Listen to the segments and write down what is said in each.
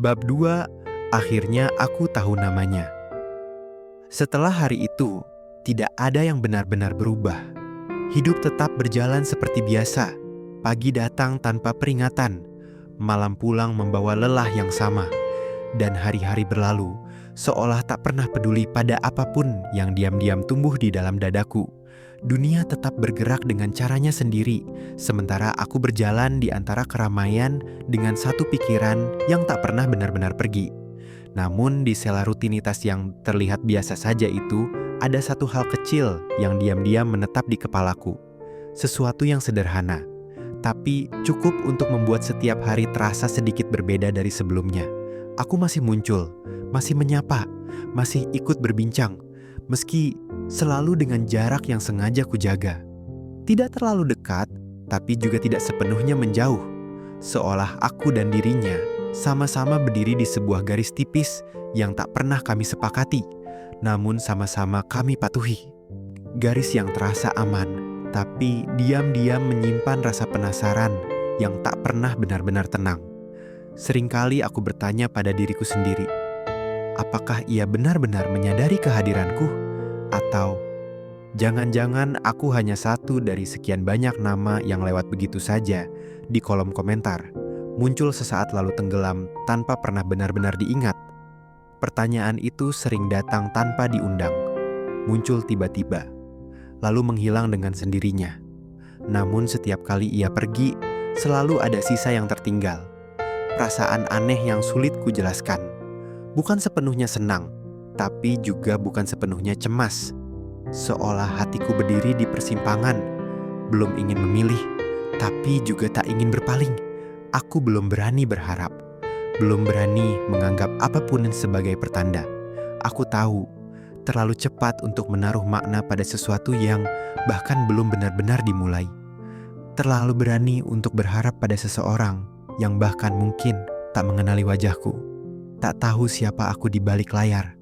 Bab 2, akhirnya aku tahu namanya. Setelah hari itu, tidak ada yang benar-benar berubah. Hidup tetap berjalan seperti biasa. Pagi datang tanpa peringatan, malam pulang membawa lelah yang sama. Dan hari-hari berlalu, seolah tak pernah peduli pada apapun yang diam-diam tumbuh di dalam dadaku. Dunia tetap bergerak dengan caranya sendiri, sementara aku berjalan di antara keramaian dengan satu pikiran yang tak pernah benar-benar pergi. Namun di sela rutinitas yang terlihat biasa saja itu, ada satu hal kecil yang diam-diam menetap di kepalaku. Sesuatu yang sederhana, tapi cukup untuk membuat setiap hari terasa sedikit berbeda dari sebelumnya. Aku masih muncul, masih menyapa, masih ikut berbincang, meski selalu dengan jarak yang sengaja kujaga. Tidak terlalu dekat, tapi juga tidak sepenuhnya menjauh. Seolah aku dan dirinya sama-sama berdiri di sebuah garis tipis yang tak pernah kami sepakati, namun sama-sama kami patuhi. Garis yang terasa aman, tapi diam-diam menyimpan rasa penasaran yang tak pernah benar-benar tenang. Seringkali aku bertanya pada diriku sendiri, apakah ia benar-benar menyadari kehadiranku? Atau jangan-jangan aku hanya satu dari sekian banyak nama yang lewat begitu saja di kolom komentar, muncul sesaat lalu tenggelam tanpa pernah benar-benar diingat. Pertanyaan itu sering datang tanpa diundang, muncul tiba-tiba, lalu menghilang dengan sendirinya. Namun setiap kali ia pergi, selalu ada sisa yang tertinggal. Perasaan aneh yang sulit kujelaskan. Bukan sepenuhnya senang, tapi juga bukan sepenuhnya cemas. Seolah hatiku berdiri di persimpangan, belum ingin memilih, tapi juga tak ingin berpaling. Aku belum berani berharap, belum berani menganggap apapun sebagai pertanda. Aku tahu, terlalu cepat untuk menaruh makna pada sesuatu yang bahkan belum benar-benar dimulai. Terlalu berani untuk berharap pada seseorang yang bahkan mungkin tak mengenali wajahku, tak tahu siapa aku di balik layar.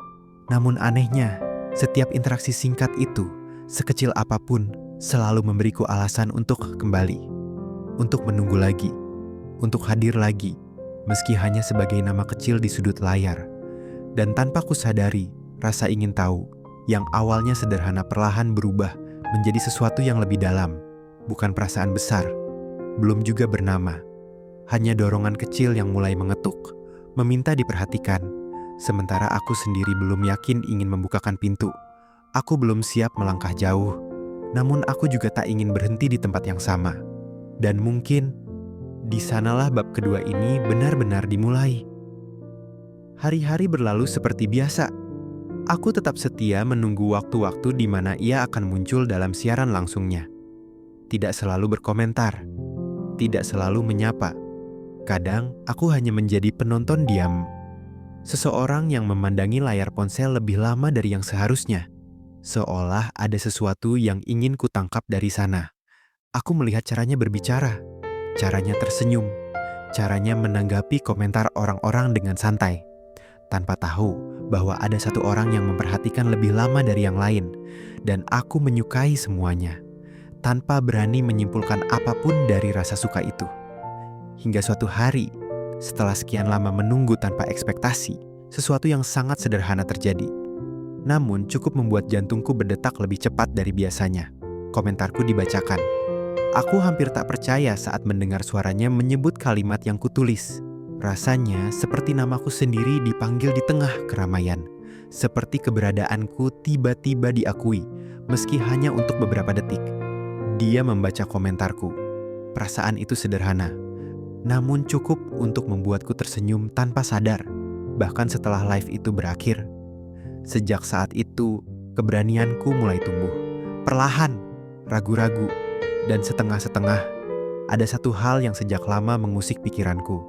Namun anehnya, setiap interaksi singkat itu, sekecil apapun, selalu memberiku alasan untuk kembali, untuk menunggu lagi, untuk hadir lagi, meski hanya sebagai nama kecil di sudut layar. Dan tanpa kusadari, rasa ingin tahu yang awalnya sederhana perlahan berubah menjadi sesuatu yang lebih dalam. Bukan perasaan besar, belum juga bernama. Hanya dorongan kecil yang mulai mengetuk, meminta diperhatikan. Sementara aku sendiri belum yakin ingin membukakan pintu. Aku belum siap melangkah jauh, namun aku juga tak ingin berhenti di tempat yang sama. Dan mungkin, di sanalah bab kedua ini benar-benar dimulai. Hari-hari berlalu seperti biasa. Aku tetap setia menunggu waktu-waktu di mana ia akan muncul dalam siaran langsungnya. Tidak selalu berkomentar, tidak selalu menyapa. Kadang aku hanya menjadi penonton diam. Seseorang yang memandangi layar ponsel lebih lama dari yang seharusnya. Seolah ada sesuatu yang ingin kutangkap dari sana. Aku melihat caranya berbicara, caranya tersenyum, caranya menanggapi komentar orang-orang dengan santai. Tanpa tahu bahwa ada satu orang yang memperhatikan lebih lama dari yang lain. Dan aku menyukai semuanya, tanpa berani menyimpulkan apapun dari rasa suka itu. Hingga suatu hari, setelah sekian lama menunggu tanpa ekspektasi, sesuatu yang sangat sederhana terjadi. Namun cukup membuat jantungku berdetak lebih cepat dari biasanya. Komentarku dibacakan. Aku hampir tak percaya saat mendengar suaranya menyebut kalimat yang kutulis. Rasanya seperti namaku sendiri dipanggil di tengah keramaian. Seperti keberadaanku tiba-tiba diakui, meski hanya untuk beberapa detik. Dia membaca komentarku. Perasaan itu sederhana, namun cukup untuk membuatku tersenyum tanpa sadar, bahkan setelah live itu berakhir. Sejak saat itu, keberanianku mulai tumbuh. Perlahan, ragu-ragu, dan setengah-setengah. Ada satu hal yang sejak lama mengusik pikiranku.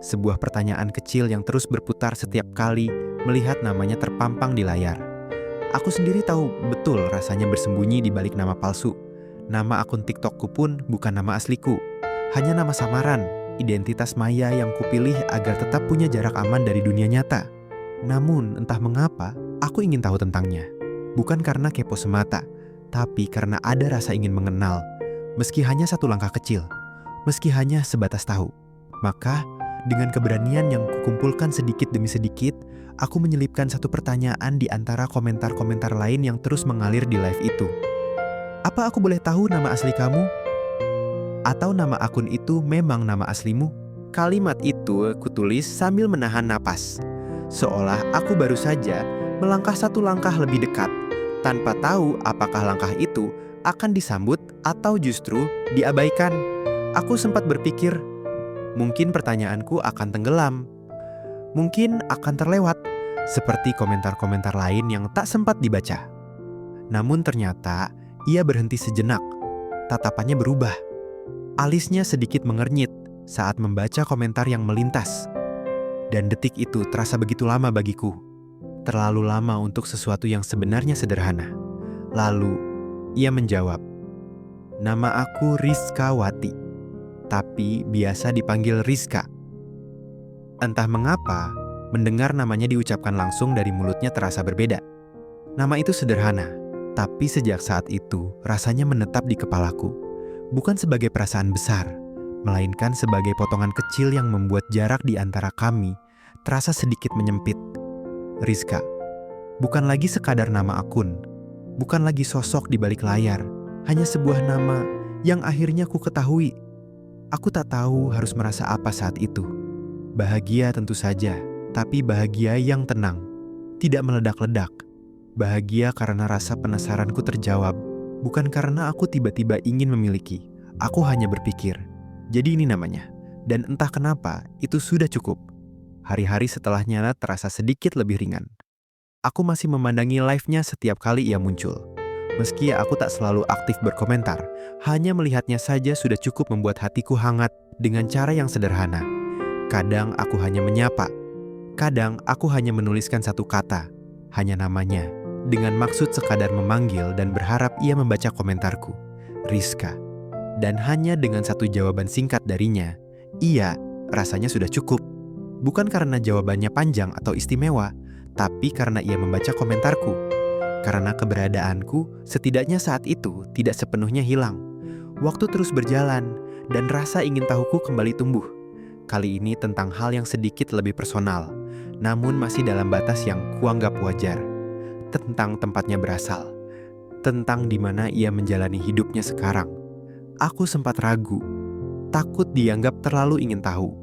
Sebuah pertanyaan kecil yang terus berputar setiap kali melihat namanya terpampang di layar. Aku sendiri tahu betul rasanya bersembunyi di balik nama palsu. Nama akun TikTokku pun bukan nama asliku, hanya nama samaran, identitas maya yang kupilih agar tetap punya jarak aman dari dunia nyata. Namun entah mengapa, aku ingin tahu tentangnya. Bukan karena kepo semata, tapi karena ada rasa ingin mengenal. Meski hanya satu langkah kecil, meski hanya sebatas tahu. Maka Dengan keberanian yang kukumpulkan sedikit demi sedikit, aku menyelipkan satu pertanyaan di antara komentar-komentar lain yang terus mengalir di live itu. Apa aku boleh tahu nama asli kamu? Atau nama akun itu memang nama aslimu? Kalimat itu kutulis sambil menahan napas. Seolah aku baru saja melangkah satu langkah lebih dekat, tanpa tahu apakah langkah itu akan disambut atau justru diabaikan. Aku sempat berpikir, mungkin pertanyaanku akan tenggelam. Mungkin akan terlewat, seperti komentar-komentar lain yang tak sempat dibaca. Namun ternyata, ia berhenti sejenak. Tatapannya berubah. Alisnya sedikit mengernyit saat membaca komentar yang melintas. Dan detik itu terasa begitu lama bagiku. Terlalu lama untuk sesuatu yang sebenarnya sederhana. Lalu, ia menjawab, "Nama aku Rizkawati, tapi biasa dipanggil Rizka." Entah mengapa, mendengar namanya diucapkan langsung dari mulutnya terasa berbeda. Nama itu sederhana, tapi sejak saat itu rasanya menetap di kepalaku. Bukan sebagai perasaan besar, melainkan sebagai potongan kecil yang membuat jarak di antara kami terasa sedikit menyempit. Rizka, bukan lagi sekadar nama akun, bukan lagi sosok di balik layar, hanya sebuah nama yang akhirnya ku ketahui. Aku tak tahu harus merasa apa saat itu. Bahagia tentu saja, tapi bahagia yang tenang, tidak meledak-ledak. Bahagia karena rasa penasaranku terjawab, bukan karena aku tiba-tiba ingin memiliki. Aku hanya berpikir, jadi ini namanya. Dan entah kenapa, itu sudah cukup. Hari-hari setelahnya terasa sedikit lebih ringan. Aku masih memandangi live-nya setiap kali ia muncul. Meski aku tak selalu aktif berkomentar, hanya melihatnya saja sudah cukup membuat hatiku hangat dengan cara yang sederhana. Kadang aku hanya menyapa, kadang aku hanya menuliskan satu kata, hanya namanya, dengan maksud sekadar memanggil dan berharap ia membaca komentarku, Rizka. Dan hanya dengan satu jawaban singkat darinya, iya, rasanya sudah cukup. Bukan karena jawabannya panjang atau istimewa, tapi karena ia membaca komentarku. Karena keberadaanku setidaknya saat itu tidak sepenuhnya hilang. Waktu terus berjalan, dan rasa ingin tahuku kembali tumbuh. Kali ini tentang hal yang sedikit lebih personal, namun masih dalam batas yang kuanggap wajar. Tentang tempatnya berasal, tentang di mana ia menjalani hidupnya sekarang. Aku sempat ragu, takut dianggap terlalu ingin tahu,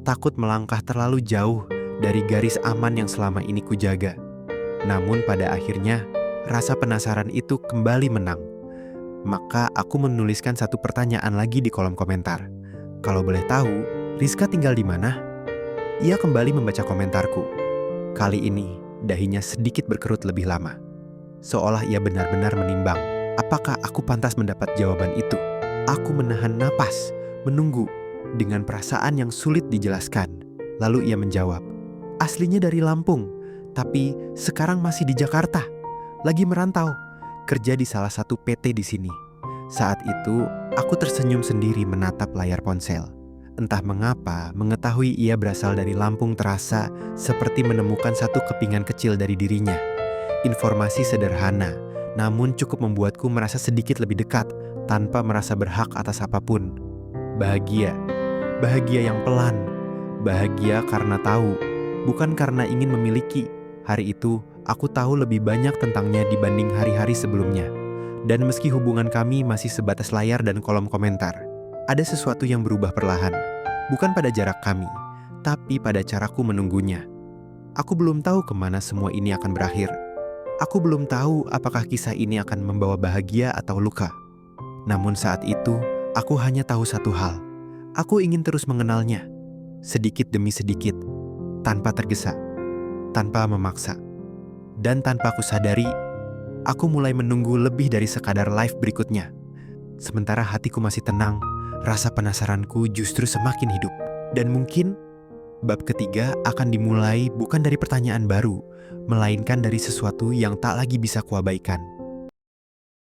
takut melangkah terlalu jauh dari garis aman yang selama ini kujaga. Namun pada akhirnya, rasa penasaran itu kembali menang. Maka aku menuliskan satu pertanyaan lagi di kolom komentar. Kalau boleh tahu, Rizka tinggal di mana? Ia kembali membaca komentarku. Kali ini, dahinya sedikit berkerut lebih lama. Seolah ia benar-benar menimbang, apakah aku pantas mendapat jawaban itu? Aku menahan napas, menunggu, dengan perasaan yang sulit dijelaskan. Lalu ia menjawab, aslinya dari Lampung, tapi sekarang masih di Jakarta. Lagi merantau, kerja di salah satu PT di sini. Saat itu, aku tersenyum sendiri menatap layar ponsel. Entah mengapa, mengetahui ia berasal dari Lampung terasa seperti menemukan satu kepingan kecil dari dirinya. Informasi sederhana, namun cukup membuatku merasa sedikit lebih dekat tanpa merasa berhak atas apapun. Bahagia, bahagia yang pelan, bahagia karena tahu, bukan karena ingin memiliki. Hari itu, aku tahu lebih banyak tentangnya dibanding hari-hari sebelumnya. Dan meski hubungan kami masih sebatas layar dan kolom komentar, ada sesuatu yang berubah perlahan. Bukan pada jarak kami, tapi pada caraku menunggunya. Aku belum tahu kemana semua ini akan berakhir. Aku belum tahu apakah kisah ini akan membawa bahagia atau luka. Namun saat itu, aku hanya tahu satu hal. Aku ingin terus mengenalnya, sedikit demi sedikit, tanpa tergesa, tanpa memaksa. Dan tanpa aku sadari, aku mulai menunggu lebih dari sekadar live berikutnya. Sementara hatiku masih tenang, rasa penasaranku justru semakin hidup. Dan mungkin bab ketiga akan dimulai bukan dari pertanyaan baru, melainkan dari sesuatu yang tak lagi bisa kuabaikan.